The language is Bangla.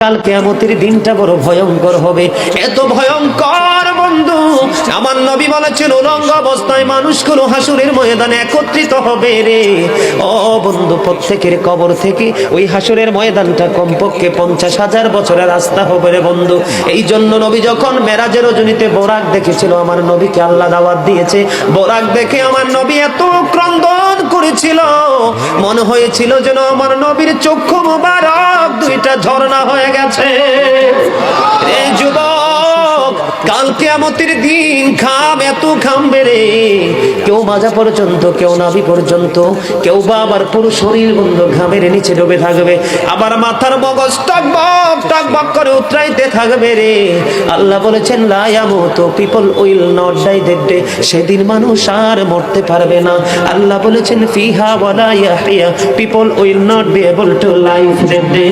কাল কিয়ামতের দিনটা বড় ভয়ঙ্কর হবে, এত ভয়ঙ্কর বন্ধু। আমার নবী বলেছেন উলঙ্গ অবস্থায় মানুষগুলো হাসুরের ময়দানে একত্রিত হবে রে। ও বন্ধু, প্রত্যেকের কবর থেকে ওই হাসুরের ময়দানটা কমপক্ষে 50,000 বছরের রাস্তা হবে রে বন্ধু। এই জন্য নবী যখন মেরাজের রজনীতে বোরাক দেখেছিল, আমার নবীকে আল্লাহ দাওয়াত দিয়েছে, বোরাক দেখে আমার নবী এত ক্রন্দন করেছিল, মনে হয়েছিল যেন আমার নবীর চক্ষু মুবারক দুইটা ঝর্ণা হয়ে গেছে। এই যুবক, কাল কিয়ামতের দিন ঘাম এত ঘামবে রে, কেউ মাজা পর্যন্ত, কেউ নাভি পর্যন্ত, কেউ বা আবার পুরো শরীর বন্ধু ঘামের নিচে ডুবে থাকবে, আবার মাথার মগজ টকবক টকবক করে উতরাইতে থাকবে রে। আল্লাহ বলেছেন লা ইয়ামুতু, people will not die that day, সেদিন মানুষ আর মরতে পারবে না। আল্লাহ বলেছেন ফিহা ওয়ালা ইয়াহইয়া, people will not be able to live that day.